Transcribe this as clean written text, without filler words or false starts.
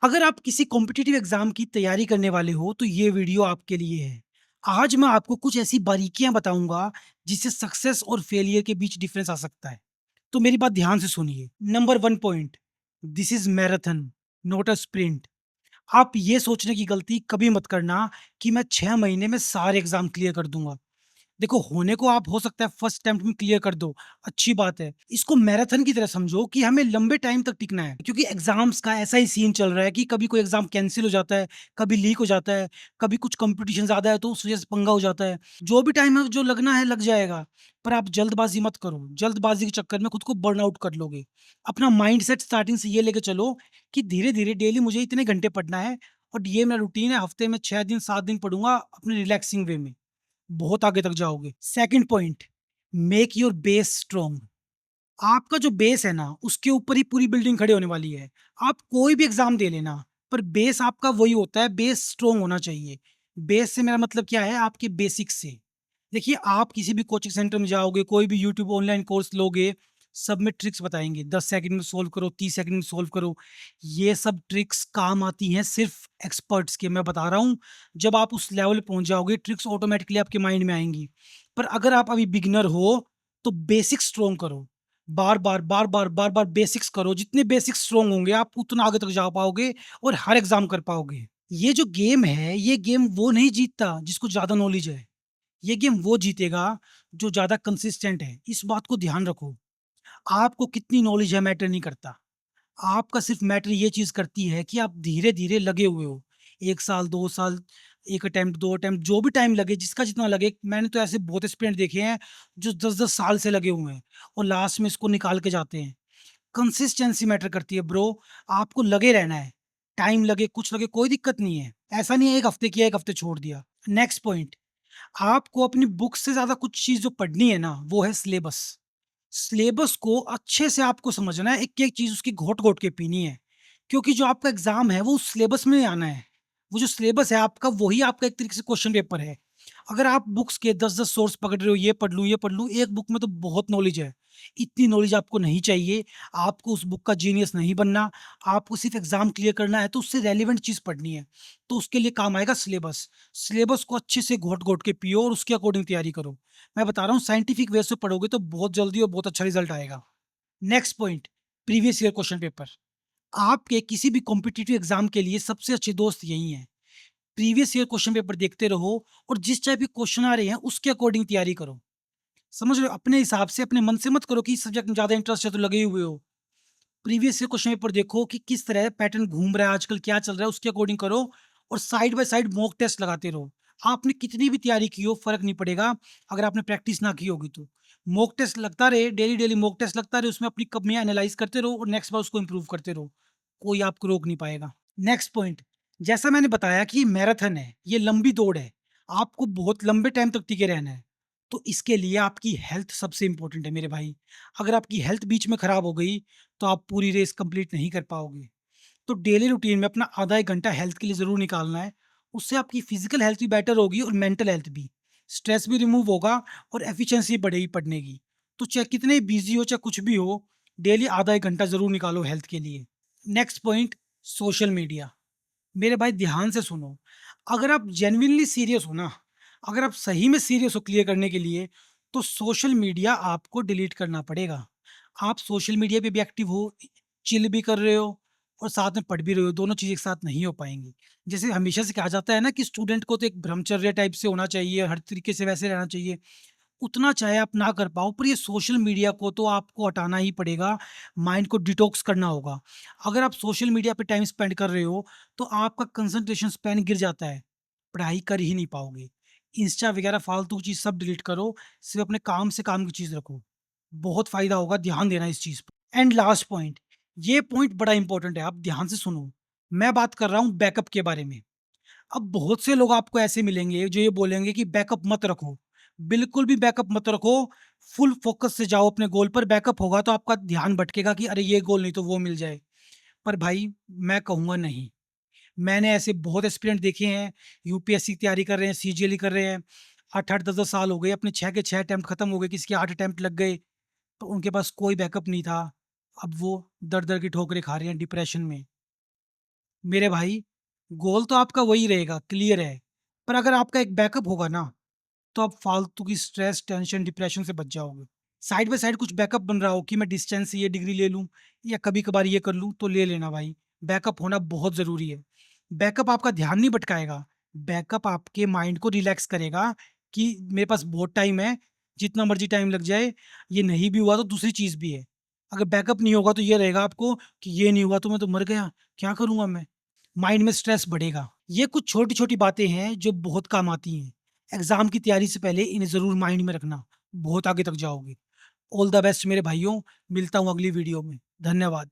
अगर आप किसी कॉम्पिटिटिव एग्जाम की तैयारी करने वाले हो तो ये वीडियो आपके लिए है। आज मैं आपको कुछ ऐसी बारीकियां बताऊंगा जिससे सक्सेस और फेलियर के बीच डिफरेंस आ सकता है। तो मेरी बात ध्यान से सुनिए। Number one point, this is marathon, not a sprint. आप ये सोचने की गलती कभी मत करना कि मैं 6 महीने में सारे एग्जाम क्लियर कर दूंगा। देखो, होने को आप हो सकता है फर्स्ट अटेम्प्ट में क्लियर कर दो, अच्छी बात है। इसको मैराथन की तरह समझो कि हमें लंबे टाइम तक टिकना है, क्योंकि एग्जाम्स का ऐसा ही सीन चल रहा है कि कभी कोई एग्जाम कैंसिल हो जाता है, कभी लीक हो जाता है, कभी कुछ कंपटीशन ज्यादा है तो उस वजह से पंगा हो जाता है। जो भी टाइम है, जो लगना है लग जाएगा। पर आप जल्दबाजी मत करो, जल्दबाजी के चक्कर में खुद को बर्न आउट कर लोगे। अपना माइंड सेट स्टार्टिंग से ये लेके चलो कि धीरे धीरे डेली मुझे इतने घंटे पढ़ना है, और ये मेरा रूटीन है, हफ्ते में 6 दिन 7 दिन पढ़ूंगा अपने रिलैक्सिंग वे में। बहुत आगे तक जाओगे। Second point, make your base strong. आपका जो बेस है ना, उसके ऊपर ही पूरी बिल्डिंग खड़ी होने वाली है। आप कोई भी एग्जाम दे लेना, पर बेस आपका वही होता है, बेस स्ट्रॉन्ग होना चाहिए। बेस से मेरा मतलब क्या है, आपके बेसिक्स से। देखिए, आप किसी भी कोचिंग सेंटर में जाओगे, कोई भी यूट्यूब ऑनलाइन कोर्स लोगे, सब में ट्रिक्स बताएंगे, 10 सेकंड में सोल्व करो, 30 सेकंड में सोल्व करो। ये सब ट्रिक्स काम आती हैं सिर्फ एक्सपर्ट्स के, मैं बता रहा हूँ। जब आप उस लेवल पे पहुंच जाओगे, ट्रिक्स ऑटोमेटिकली आपके माइंड में आएंगी। पर अगर आप अभी बिगनर हो, तो बेसिक स्ट्रॉन्ग करो। बार बार बार बार बार बार बेसिक्स करो। जितने बेसिक्स स्ट्रॉन्ग होंगे, आप उतना आगे तक जा पाओगे और हर एग्जाम कर पाओगे। ये जो गेम है, ये गेम वो नहीं जीतता जिसको ज्यादा नॉलेज है। ये गेम वो जीतेगा जो ज्यादा कंसिस्टेंट है। इस बात को ध्यान रखो। आपको कितनी नॉलेज है मैटर नहीं करता। आपका सिर्फ मैटर ये चीज करती है कि आप धीरे धीरे लगे हुए हो। 1 साल 2 साल, एक अटेम्प्ट, 2 अटेम्प्ट, जो भी टाइम लगे, जिसका जितना लगे। मैंने तो ऐसे बहुत स्टूडेंट देखे हैं जो 10 10 साल से लगे हुए हैं और लास्ट में इसको निकाल के जाते हैं। कंसिस्टेंसी मैटर करती है ब्रो। आपको लगे रहना है। टाइम लगे, कुछ लगे, कोई दिक्कत नहीं है। ऐसा नहीं है एक हफ्ते किया, एक हफ्ते छोड़ दिया। नेक्स्ट पॉइंट, आपको अपनी बुक से ज्यादा कुछ चीज जो पढ़नी है ना, वो है सिलेबस। सिलेबस को अच्छे से आपको समझना है, एक एक चीज उसकी घोट घोट के पीनी है। क्योंकि जो आपका एग्जाम है वो उस सिलेबस में आना है। वो जो सिलेबस है आपका, वही आपका एक तरीके से क्वेश्चन पेपर है। अगर आप बुक्स के 10 10 सोर्स पकड़ रहे हो, ये पढ़ लूँ ये पढ़ लूँ, एक बुक में तो बहुत नॉलेज है। इतनी नॉलेज आपको नहीं चाहिए। आपको उस बुक का जीनियस नहीं बनना। आपको सिर्फ एग्जाम क्लियर करना है, तो उससे रेलिवेंट चीज पढ़नी है। तो उसके लिए काम आएगा सिलेबस। सिलेबस को अच्छे से घोट घोट के पियो और उसके अकॉर्डिंग तैयारी करो। मैं बता रहा हूँ, साइंटिफिक वे से पढ़ोगे तो बहुत जल्दी और बहुत अच्छा रिजल्ट आएगा। Next point, previous year question paper. आपके किसी भी कॉम्पिटिटिव एग्जाम के लिए सबसे अच्छे दोस्त यही हैं। प्रीवियस ईयर क्वेश्चन पेपर देखते रहो और जिस टाइप के क्वेश्चन आ रहे हैं उसके अकॉर्डिंग तैयारी करो। समझ रहे हो? अपने हिसाब से, अपने मन से मत करो कि इस सब्जेक्ट में ज्यादा इंटरेस्ट है तो लगे ही हुए हो। प्रीवियस ईयर क्वेश्चन पेपर देखो कि किस तरह पैटर्न घूम रहा है, आजकल क्या चल रहा है, उसके अकॉर्डिंग करो। और side by side mock test लगाते रहो। आपने कितनी भी तैयारी की हो, फर्क नहीं पड़ेगा अगर आपने प्रैक्टिस ना की होगी तो। मॉक टेस्ट लगता रहे, डेली डेली मॉक टेस्ट लगता रहे, उसमें अपनी कमियां एनालाइज करते रहो और नेक्स्ट बार उसको इंप्रूव करते रहो। कोई आपको रोक नहीं पाएगा। नेक्स्ट पॉइंट, जैसा मैंने बताया कि ये मैराथन है, ये लंबी दौड़ है। आपको बहुत लंबे टाइम तक टिके रहना है। तो इसके लिए आपकी हेल्थ सबसे इंपॉर्टेंट है मेरे भाई। अगर आपकी हेल्थ बीच में खराब हो गई, तो आप पूरी रेस कंप्लीट नहीं कर पाओगे। तो डेली रूटीन में अपना आधा 1 घंटा हेल्थ के लिए ज़रूर निकालना है। उससे आपकी फिजिकल हेल्थ भी बेटर होगी और मेंटल हेल्थ भी। स्ट्रेस भी रिमूव होगा और एफिशिएंसी बढ़ेगी पढ़ने की। तो चाहे कितने बिजी हो, चाहे कुछ भी हो, डेली आधा 1 घंटा ज़रूर निकालो हेल्थ के लिए। Next point, social media. मेरे भाई ध्यान से सुनो। अगर आप जेन्युइनली सीरियस हो ना, अगर आप सही में सीरियस हो क्लियर करने के लिए, तो सोशल मीडिया आपको डिलीट करना पड़ेगा। आप सोशल मीडिया पे भी एक्टिव हो, चिल भी कर रहे हो और साथ में पढ़ भी रहे हो, दोनों चीज़ एक साथ नहीं हो पाएंगी। जैसे हमेशा से कहा जाता है ना कि स्टूडेंट को तो एक ब्रह्मचर्य टाइप से होना चाहिए, हर तरीके से वैसे रहना चाहिए। उतना चाहे आप ना कर पाओ, पर ये सोशल मीडिया को तो आपको हटाना ही पड़ेगा। माइंड को डिटॉक्स करना होगा। अगर आप सोशल मीडिया पे टाइम स्पेंड कर रहे हो, तो आपका कंसंट्रेशन स्पैन गिर जाता है। पढ़ाई कर ही नहीं पाओगे। इंस्टा वगैरह फालतू की चीज़ सब डिलीट करो। सिर्फ अपने काम से काम की चीज़ रखो। बहुत फ़ायदा होगा, ध्यान देना इस चीज़ पर। एंड लास्ट पॉइंट, ये पॉइंट बड़ा इंपॉर्टेंट है, आप ध्यान से सुनो। मैं बात कर रहा हूँ बैकअप के बारे में। अब बहुत से लोग आपको ऐसे मिलेंगे जो ये बोलेंगे कि बैकअप मत रखो। बिल्कुल भी बैकअप मत रखो। फुल फोकस से जाओ अपने गोल पर। बैकअप होगा तो आपका ध्यान भटकेगा कि अरे ये गोल नहीं तो वो मिल जाए। पर भाई, मैं कहूँगा नहीं। मैंने ऐसे बहुत एस्पिरेंट देखे हैं, यूपीएससी की तैयारी कर रहे हैं, सीजीएल कर रहे हैं। 8 8 10 10 साल हो गए, अपने 6 के 6 अटेम्प्ट खत्म हो गए, किसी के 8 अटेम्प्ट लग गए। तो उनके पास कोई बैकअप नहीं था। अब वो दर दर की ठोकरें खा रहे हैं डिप्रेशन में। मेरे भाई, गोल तो आपका वही रहेगा, क्लियर है। पर अगर आपका एक बैकअप होगा ना, तो आप फालतू की स्ट्रेस, टेंशन, डिप्रेशन से बच जाओगे। साइड बाय साइड कुछ बैकअप बन रहा हो कि मैं डिस्टेंस से ये डिग्री ले लूँ या कभी-कभार ये कर लूँ, तो ले लेना भाई। बैकअप होना बहुत ज़रूरी है। बैकअप आपका ध्यान नहीं भटकाएगा, बैकअप आपके माइंड को रिलैक्स करेगा कि मेरे पास बहुत टाइम है, जितना मर्ज़ी टाइम लग जाए, ये नहीं भी हुआ तो दूसरी चीज़ भी है। अगर बैकअप नहीं होगा तो ये रहेगा आपको कि ये नहीं हुआ तो मैं तो मर गया, क्या करूँगा मैं? माइंड में स्ट्रेस बढ़ेगा। ये कुछ छोटी-छोटी बातें हैं जो बहुत काम आती हैं। एग्ज़ाम की तैयारी से पहले इन्हें ज़रूर माइंड में रखना, बहुत आगे तक जाओगे। ऑल द बेस्ट मेरे भाइयों, मिलता हूँ अगली वीडियो में। धन्यवाद।